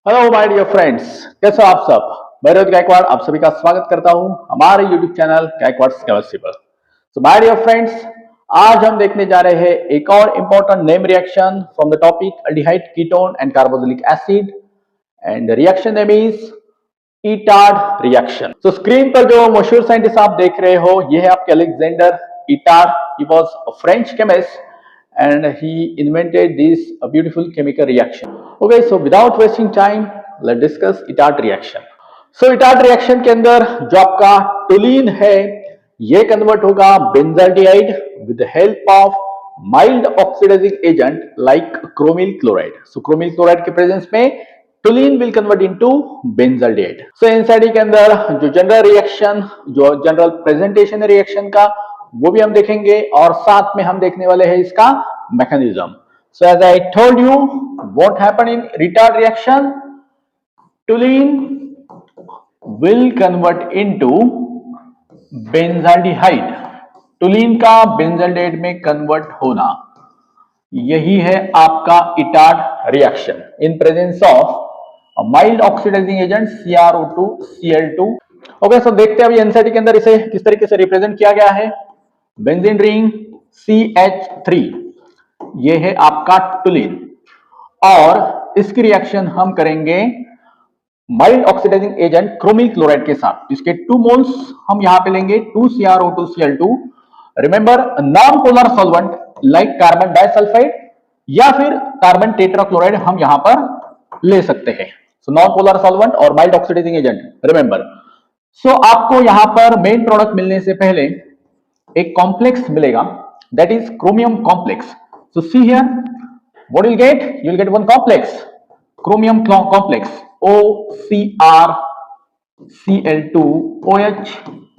Hello my dear friends, कैसे हो आप सब। मैं रोहित गायकवाड़ आप सभी का स्वागत करता हूं हमारे यूट्यूब चैनल गायकवाड़ केमिस्ट्री पर। तो माय डियर फ्रेंड्स, आज हम देखने जा रहे हैं एक और important name reaction from the topic aldehyde ketone and carboxylic acid and the reaction name is Etard reaction. तो स्क्रीन पर जो मशहूर साइंटिस्ट आप देख रहे हो, ये है आपके Alexander Etard. He was a French chemist and he invented this beautiful chemical reaction. Okay, so without wasting time, let's discuss Itard reaction. So Itard reaction के अंदर जो आपका टोलिन है, ये कन्वर्ट होगा benzaldehyde with the help of mild oxidizing agent like chromyl chloride. So chromyl chloride के presence में toluene will convert into benzaldehyde. So NCERT के अंदर जो जनरल रिएक्शन, जो जनरल प्रेजेंटेशन है रिएक्शन का, वो भी हम देखेंगे और साथ में हम देखने वाले हैं इसका mechanism. So as I told you, what happened in retard reaction? Toluene will convert into benzaldehyde. Toluene का बेंजाल्डिहाइड में कन्वर्ट होना, यही है आपका Etard reaction in presence of mild oxidising agent CrO2 Cl2. Okay, so देखते हैं अभी NCERT के अंदर इसे किस तरीके से रिप्रेजेंट किया गया है. बेंजीन रिंग CH3, ये है आपका टोलिन और इसकी रिएक्शन हम करेंगे mild oxidising agent chromyl chloride के साथ. इसके 2 मोल्स हम यहां पे लेंगे 2CrO2 Cl2. Remember, non polar solvent like carbon disulphide या फिर कार्बन टेट्राक्लोराइड हम यहां पर ले सकते हैं. सो नॉन पोलर सॉल्वेंट और माइल्ड ऑक्सीडाइजिंग एजेंट, रिमेंबर. सो आपको यहां पर मेन प्रोडक्ट मिलने से पहले एक कॉम्प्लेक्स मिलेगा, that is chromium complex. So see here, what will get, you will get one complex, chromium complex OCrCl2OH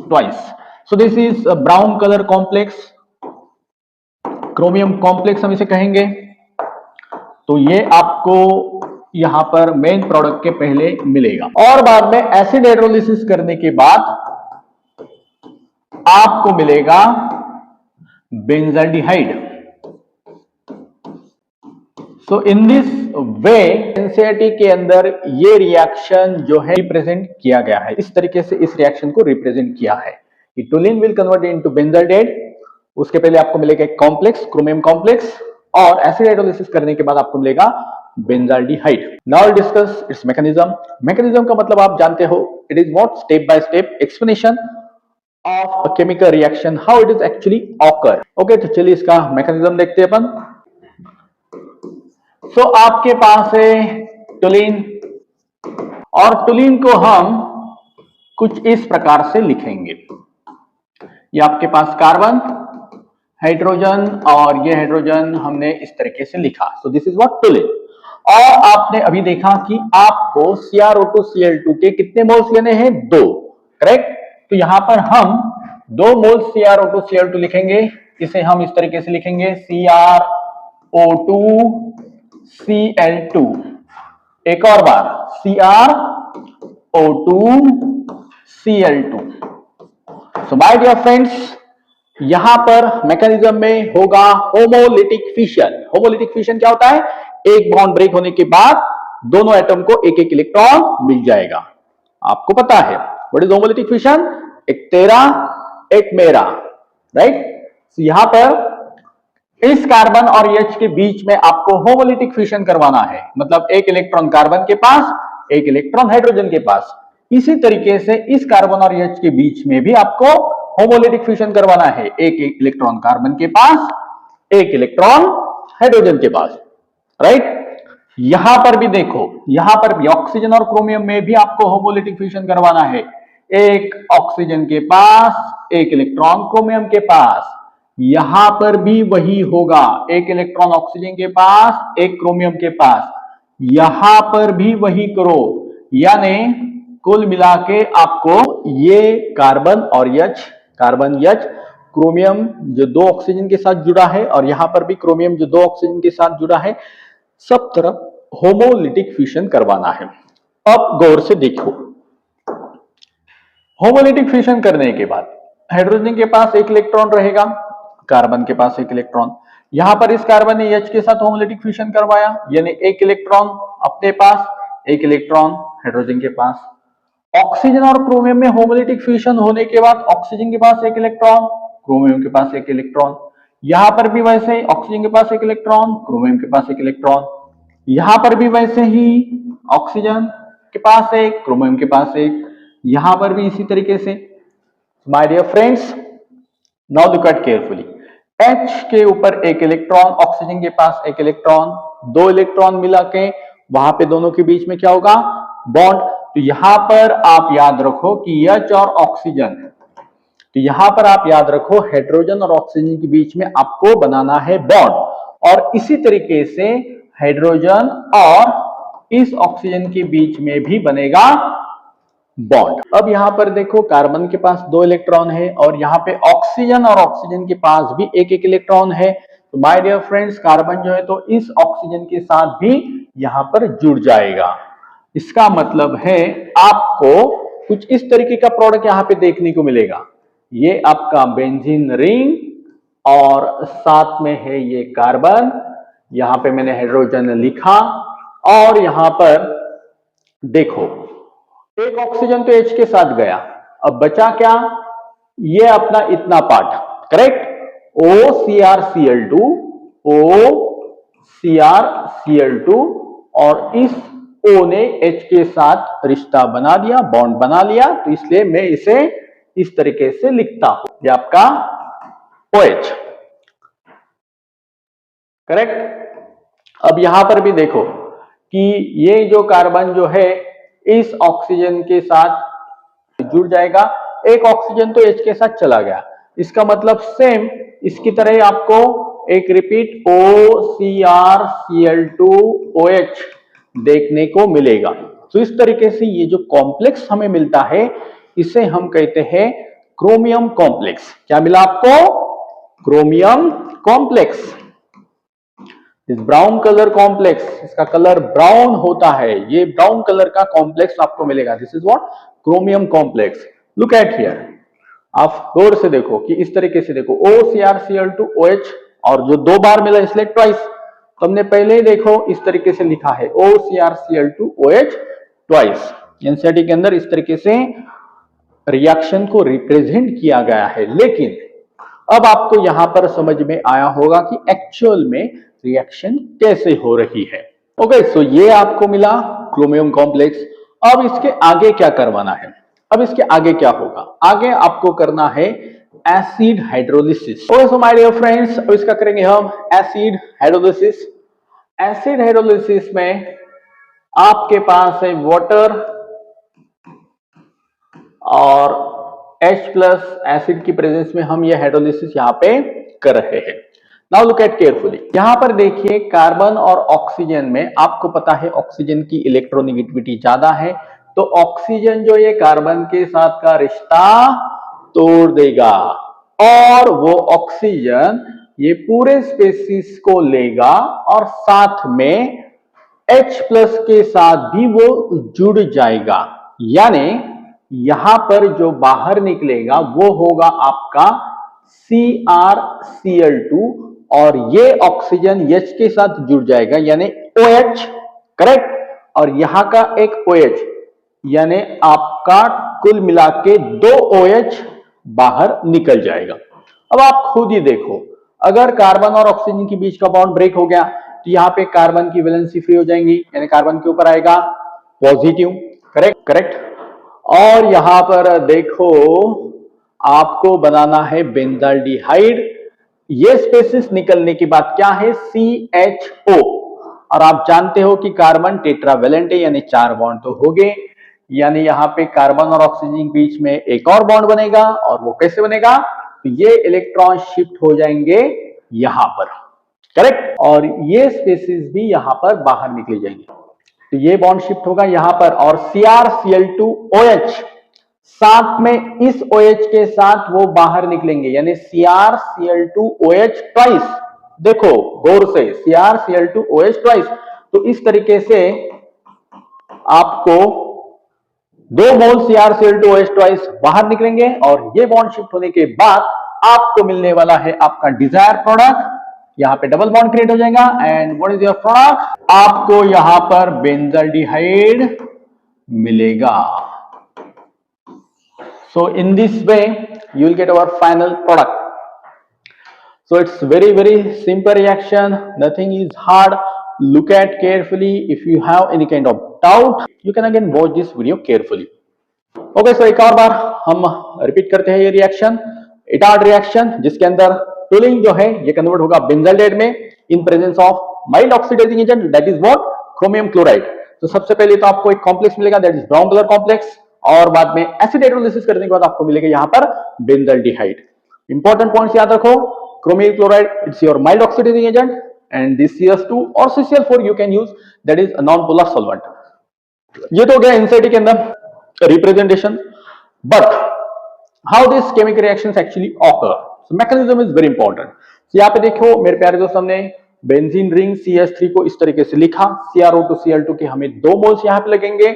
twice. So this is a brown color complex, chromium complex हम इसे कहेंगे. तो ये आपको यहां पर मेन प्रोडक्ट के पहले मिलेगा और बाद में एसिड हाइड्रोलिसिस करने के बाद आपको मिलेगा benzaldehyde. So in this way NCERT के अंदर ये रिएक्शन जो है रिप्रेजेंट किया गया है. इस तरीके से इस रिएक्शन को रिप्रेजेंट किया है कि toluene will convert into benzaldehyde. उसके पहले आपको मिलेगा एक कॉम्प्लेक्स, क्रोमियम कॉम्प्लेक्स, और एसिड हाइड्रोलिसिस करने के बाद आपको मिलेगा benzaldehyde. Now discuss it's mechanism. Mechanism का मतलब आप जानते हो, it is what, step by step explanation of a chemical reaction, how it is actually occur. Okay, तो चलिए इसका मैकेनिज्म देखते हैं अपन. सो आपके पास है टोलिन और टोलिन को हम कुछ इस प्रकार से लिखेंगे. ये आपके पास कार्बन, हाइड्रोजन और ये हाइड्रोजन हमने इस तरीके से लिखा. So this is what toluene. और आपने अभी देखा कि आपको CrO2 Cl2 के कितने मोल्स लेने हैं, 2, करेक्ट. तो यहां पर हम 2 मोल CrO2 Cl2 लिखेंगे. इसे हम इस तरीके से लिखेंगे CrO2 Cl2. एक और बार CrO2 Cl2. So my dear friends, यहां पर मैकेनिज्म में होगा होमोलिटिक फिशन. होमोलिटिक फिशन क्या होता है, एक बॉन्ड ब्रेक होने के बाद दोनों एटम को एक एक इलेक्ट्रॉन मिल जाएगा. आपको पता है व्हाट इज होमोलिटिक फिशन, एक तेरा एक मेरा, राइट. यहां पर इस कार्बन और H के बीच में आपको होमोलिटिक फिशन करवाना है, मतलब एक इलेक्ट्रॉन कार्बन के पास, एक इलेक्ट्रॉन हाइड्रोजन के पास. इसी तरीके से इस कार्बन और H के बीच में भी आपको होमोलिटिक फिशन करवाना है, एक एक इलेक्ट्रॉन कार्बन के पास, एक इलेक्ट्रॉन हाइड्रोजन के पास, राइट. यहां पर भी देखो, यहां पर भी ऑक्सीजन और क्रोमियम में भी आपको होमोलिटिक फिशन करवाना है, एक ऑक्सीजन के पास, एक इलेक्ट्रॉन क्रोमियम के पास. यहां पर भी वही होगा, एक इलेक्ट्रॉन ऑक्सीजन के पास, एक क्रोमियम के पास. यहां पर भी वही करो, यानी कुल मिला के आपको ये कार्बन और H, कार्बन H, क्रोमियम जो 2 ऑक्सीजन के साथ जुड़ा है और यहां पर भी क्रोमियम जो 2 ऑक्सीजन के साथ जुड़ा है, सब तरफ होमोलिटिक फिशन करवाना है. अब गौर से देखो, होमोलिटिक फिशन करने के बाद हाइड्रोजन के पास एक इलेक्ट्रॉन रहेगा, कार्बन के पास एक इलेक्ट्रॉन. यहां पर इस कार्बन ने H के साथ होमोलिटिक फिशन करवाया, यानी एक इलेक्ट्रॉन अपने पास, एक इलेक्ट्रॉन हाइड्रोजन के पास। ऑक्सीजन और क्रोमियम में होमोलिटिक फ्यूजन होने के बाद ऑक्सीजन के पास एक इलेक्ट्रॉन, क्रोमियम के पास एक इलेक्ट्रॉन। यहां पर भी वैसे ही ऑक्सीजन के पास एक इलेक्ट्रॉन, क्रोमियम के पास एक इलेक्ट्रॉन। यहां पर भी वैसे ही ऑक्सीजन के पास एक, क्रोमियम के पास एक। यहां पर भी इसी तरीके से। My dear friends, now look at carefully. H के ऊपर एक इलेक्ट्रॉन, ऑक्सीजन के पास एक इलेक्ट्रॉन, दो इलेक्ट्रॉन मिला के वहां पे दोनों के बीच में क्या होगा? बॉन्ड। तो यहां पर आप याद रखो कि H और ऑक्सीजन, तो यहां पर आप याद रखो हाइड्रोजन और ऑक्सीजन के बीच में आपको बनाना है बॉन्ड। और इसी तरीके से हाइड्रोजन और इस ऑक्सीजन के बीच में भी बनेगा बॉन्ड। अब यहां पर देखो कार्बन के पास दो इलेक्ट्रॉन है और यहां पे ऑक्सीजन और ऑक्सीजन के पास भी एक एक इलेक्ट्रॉन है। तो माय डियर फ्रेंड्स, कार्बन जो है तो इस ऑक्सीजन के साथ भी यहां पर जुड़ जाएगा। इसका मतलब है आपको कुछ इस तरीके का प्रोडक्ट यहां पे देखने को मिलेगा। ये आपका बेंजीन रिंग और साथ में है ये कार्बन। यहां पे मैंने हाइड्रोजन लिखा और यहां पर देखो एक ऑक्सीजन तो H के साथ गया, अब बचा क्या? ये अपना इतना पार्ट, करेक्ट? OCrCl2, OCrCl2 और इस O ने H के साथ रिश्ता बना दिया, बॉन्ड बना लिया। तो इसलिए मैं इसे इस तरीके से लिखता हूं, ये आपका OH, करेक्ट? अब यहां पर भी देखो कि ये जो कार्बन जो है इस ऑक्सीजन के साथ जुड़ जाएगा। एक ऑक्सीजन तो H के साथ चला गया, इसका मतलब सेम इसकी तरह आपको एक रिपीट OCrCl2OH देखने को मिलेगा। तो इस तरीके से ये जो कॉम्प्लेक्स हमें मिलता है इसे हम कहते हैं क्रोमियम कॉम्प्लेक्स। क्या मिला आपको? Chromium complex. इस ब्राउन कलर कॉम्प्लेक्स, इसका कलर ब्राउन होता है, ये ब्राउन कलर का कॉम्प्लेक्स आपको मिलेगा। This is what? Chromium complex. Look at here, आप गौर से देखो कि इस तरीके से देखो OCrCl2OH और जो दो बार मिला इसलिए ट्वाइस। तो हमने पहले ही देखो इस तरीके से लिखा है OCrCl2OH ट्वाइस। एनसीईआरटी के अंदर इस तरीके से रिएक्शन को रिप्रेजेंट किया गया है। लेकिन अब आपको यहां पर समझ में आया होगा कि एक्चुअल में रिएक्शन कैसे हो रही है। ओके, सो ये आपको मिला क्रोमियम कॉम्प्लेक्स। अब इसके आगे क्या करवाना है? अब इसके आगे क्या होगा? आगे आपको करना है acid hydrolysis. Okay so my dear friends, अब इसका करेंगे हम एसिड हाइड्रोलिसिस। एसिड हाइड्रोलिसिस में आपके पास है वाटर और H+ एसिड की प्रेजेंस में हम ये हाइड्रोलिसिस यहां पे कर रहे हैं। Now look at carefully. यहां पर देखिए कार्बन और ऑक्सीजन में आपको पता है ऑक्सीजन की इलेक्ट्रोनेगेटिविटी ज्यादा है, तो ऑक्सीजन जो ये कार्बन के साथ का रिश्ता तोड़ देगा और वो ऑक्सीजन ये पूरे स्पेसीज को लेगा और साथ में H+ के साथ भी वो जुड़ जाएगा। यानी यहां पर जो बाहर निकलेगा वो होगा आपका CrCl2 और ये ऑक्सीजन H के साथ जुड़ जाएगा यानी OH, करेक्ट? और यहां का एक OH यानी आपका कुल मिला के दो OH बाहर निकल जाएगा। अब आप खुद ही देखो, अगर कार्बन और ऑक्सीजन के बीच का बॉन्ड ब्रेक हो गया तो यहां पे कार्बन की वैलेंसी फ्री हो जाएंगी, यानी कार्बन के ऊपर आएगा पॉजिटिव, करेक्ट? करेक्ट। और यहां पर देखो आपको बनाना है बेंजाल्डिहाइड। ये स्पेसिस निकलने के बाद क्या है? CHO। और आप जानते हो कि कार्बन टेट्रावेलेंट है यानी 4 बॉन्ड तो हो गए, यानी यहां पे कार्बन और ऑक्सीजन के बीच में एक और बॉन्ड बनेगा। और वो कैसे बनेगा? तो ये इलेक्ट्रॉन शिफ्ट हो जाएंगे यहां पर, करेक्ट? और ये स्पेसिस भी यहां पर बाहर निकले जाएंगे। तो ये बॉन्ड शिफ्ट होगा यहां पर और CrCl2OH साथ में इस OH के साथ वो बाहर निकलेंगे यानी CrCl2OH ट्वाइस। देखो गौर से, CrCl2OH ट्वाइस। तो इस तरीके से आपको 2 मोल CrCl2OH ट्वाइस बाहर निकलेंगे और ये बॉन्ड शिफ्ट होने के बाद आपको मिलने वाला है आपका डिजायर प्रोडक्ट। यहां पे डबल बॉन्ड क्रिएट हो जाएगा and what is your product? आपको यहां पर बेंजाल्डिहाइड मिलेगा. So in this way you will get our final product. So it's very simple reaction, nothing is hard. Look at carefully. If you have any kind of doubt you can again watch this video carefully. Okay so एक और बार हम repeat करते हैं ये reaction, Etard reaction, जिसके अंदर toluene जो है ये कन्वर्ट होगा बेंजाल्डेहाइड में in presence of mild oxidising agent that is what, chromium chloride. तो सबसे पहले तो आपको एक कॉम्प्लेक्स मिलेगा that is brown colour complex, और बाद में एसिड हाइड्रोलिसिस करने के बाद आपको मिलेगा यहां पर बेंजाल्डिहाइड. इंपॉर्टेंट पॉइंट्स याद रखो, chromium chloride it's your mild oxidising agent and this CS2 और CCl4 you can use that is non polar solvent. ये तो हो गया एनसीईआरटी के अंदर representation, but how this chemical reactions actually occur, so mechanism is very important. so यहाँ पे देखो मेरे प्यारे दोस्तों, हमने बेंजीन रिंग CH3 को इस तरीके से लिखा, CrO2 Cl2 के हमें 2 मोल्स यहाँ पे लगेंगे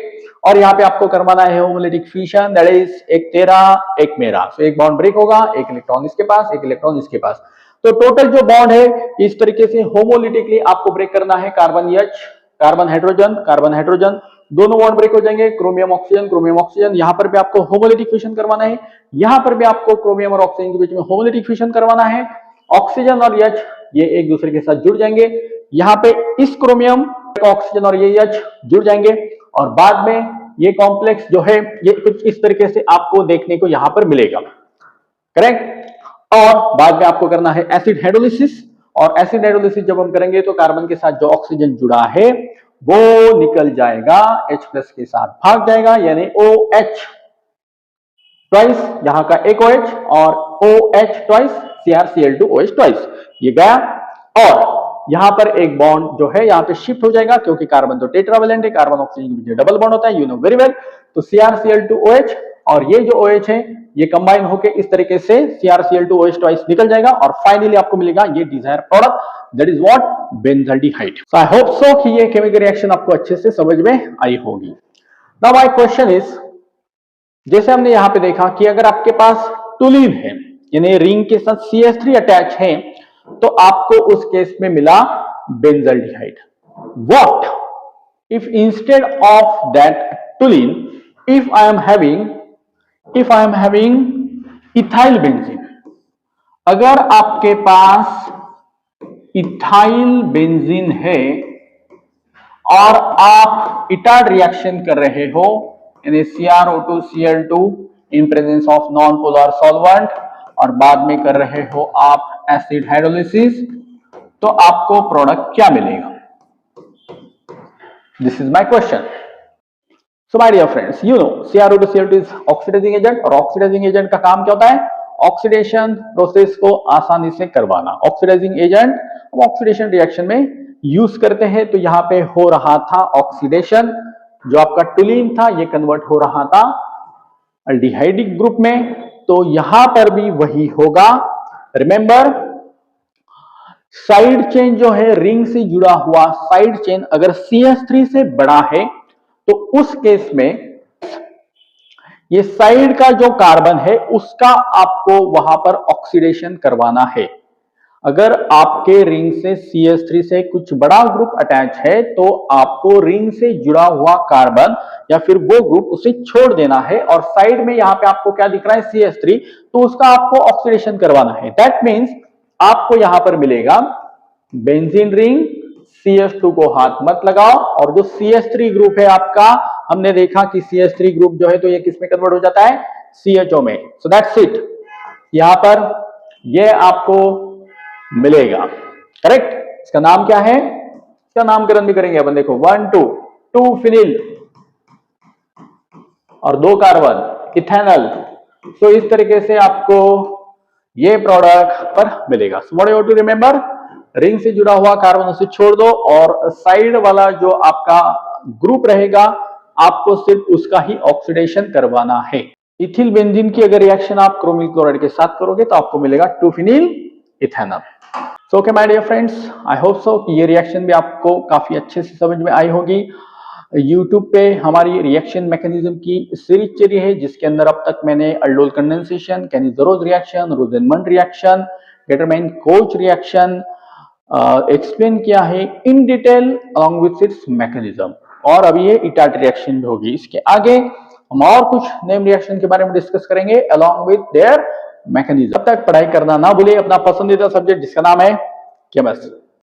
और यहाँ पे आपको करवाना है होमोलिटिक फिशन, दैट इज एक तेरा एक मेरा. so एक बॉन्ड ब्रेक होगा, एक इलेक्ट्रॉन इसके पास एक इलेक्ट्रॉन इसके पास, तो टोटल जो बॉन्ड है इस तरीके से होमोलिटिकली आपको ब्रेक करना है. कार्बन H कार्बन हाइड्रोजन दोनों बॉन्ड ब्रेक हो जाएंगे. क्रोमियम ऑक्सीजन यहां पर भी आपको होमोलिटिक फिशन करवाना है, यहां पर भी आपको क्रोमियम और ऑक्सीजन के बीच में होमोलिटिक फिशन करवाना है. ऑक्सीजन और H ये एक दूसरे के साथ जुड़ जाएंगे, यहां पे इस क्रोमियम ऑक्सीजन और ये H जुड़ जाएंगे और बाद में ये कॉम्प्लेक्स जो है ये कुछ इस तरीके से आपको देखने को यहां पर मिलेगा, करेक्ट. और बाद में आपको करना है एसिड हाइड्रोलिसिस, और एसिड हाइड्रोलिसिस जब हम करेंगे तो कार्बन के साथ जो ऑक्सीजन जुड़ा है वो निकल जाएगा, H+ के साथ भाग जाएगा, यानी OH ट्वाइस, यहां का एक OH और OH ट्वाइस, CrCl2OH ट्वाइस, ये गया. और यहां पर एक बॉन्ड जो है यहां पे शिफ्ट हो जाएगा, क्योंकि कार्बन तो टेट्रावेलेंट है, कार्बन ऑक्सीजन के बीच डबल बॉन्ड होता है, यू नो वेरी वेल. तो CrCl2OH और ये जो OH है ये कंबाइन होके इस तरीके से CrCl2OH ट्वाइस निकल जाएगा और फाइनली आपको मिलेगा ये desire product, that is what, benzaldehyde. So I hope so कि ये केमिकल रिएक्शन आपको अच्छे से समझ में आई होगी. नाउ माय क्वेश्चन इज, जैसे हमने यहां पे देखा कि अगर आपके पास टुलीन है यानी रिंग के साथ CH3 अटैच है तो आपको उस केस में मिला benzaldehyde. What if instead of that toluene if I am having ethyl benzene, अगर आपके पास इथाइल बेंजीन है और आप इटार्ड रिएक्शन कर रहे हो यानी CrO2 Cl2 in presence of non polar solvent और बाद में कर रहे हो आप एसिड हाइड्रोलिसिस, तो आपको प्रोडक्ट क्या मिलेगा? This is my question. So my dear friends, you know CrO2 Cl2 is oxidizing agent और oxidizing agent का काम क्या होता है? ऑक्सीडेशन प्रोसेस को आसानी से करवाना. ऑक्सीडाइजिंग एजेंट हम ऑक्सीडेशन रिएक्शन में यूज करते हैं, तो यहाँ पे हो रहा था ऑक्सीडेशन, जो आपका टुलीन था ये कन्वर्ट हो रहा था अल्डिहाइडिक ग्रुप में, तो यहां पर भी वही होगा. रिमेंबर साइड चेन जो है रिंग से जुड़ा हुआ साइड चेन अगर CH3 से बड़ा है तो उस केस में ये साइड का जो कार्बन है उसका आपको वहां पर ऑक्सीडेशन करवाना है. अगर आपके रिंग से CH3 से कुछ बड़ा ग्रुप अटैच है तो आपको रिंग से जुड़ा हुआ कार्बन या फिर वो ग्रुप उसे छोड़ देना है और साइड में यहां पे आपको क्या दिख रहा है CH3, तो उसका आपको ऑक्सीडेशन करवाना है. दैट मीन्स आपको यहां पर मिलेगा बेंजीन रिंग, CH2 को हाथ मत लगाओ, और जो CH3 ग्रुप है आपका, हमने देखा कि CH3 ग्रुप जो है तो ये किस में कन्वर्ट हो जाता है? CHO में. सो दैट्स इट, यहां पर ये आपको मिलेगा, करेक्ट. इसका नाम क्या है? इसका नामकरण भी करेंगे अपन. देखो 1 2 फिनिल और 2 कार्बन इथेनॉल. तो इस तरीके से आपको ये प्रोडक्ट पर मिलेगा. So what you have to remember, ring से जुड़ा हुआ कार्बन उसे छोड़ दो और साइड वाला जो आपका ग्रुप रहेगा आपको सिर्फ उसका ही ऑक्सीडेशन करवाना है. इथिल बेंजीन की अगर रिएक्शन आप क्रोमिल क्लोराइड के साथ करोगे तो आपको मिलेगा 2 phenyl ethanol. So okay my dear friends, I hope so कि ये रिएक्शन भी आपको काफी अच्छे से समझ में आई होगी. YouTube पे हमारी रिएक्शन मैकेनिज्म की सीरीज चली है जिसके अंदर अब तक मैंने aldol condensation, Cannizzaro's reaction, Rosenmund reaction, Gattermann Koch reaction, explain किया है in detail along with its mechanism, और अभी ये इटार्ट रिएक्शन होगी। इसके आगे हम और कुछ नेम रिएक्शन के बारे में डिस्कस करेंगे अलॉन्ग विथ देयर मैकेनिज्म। तब तक पढ़ाई करना ना भूलिए, अपना पसंदीदा सब्जेक्ट जिसका नाम है केमिस्ट्री।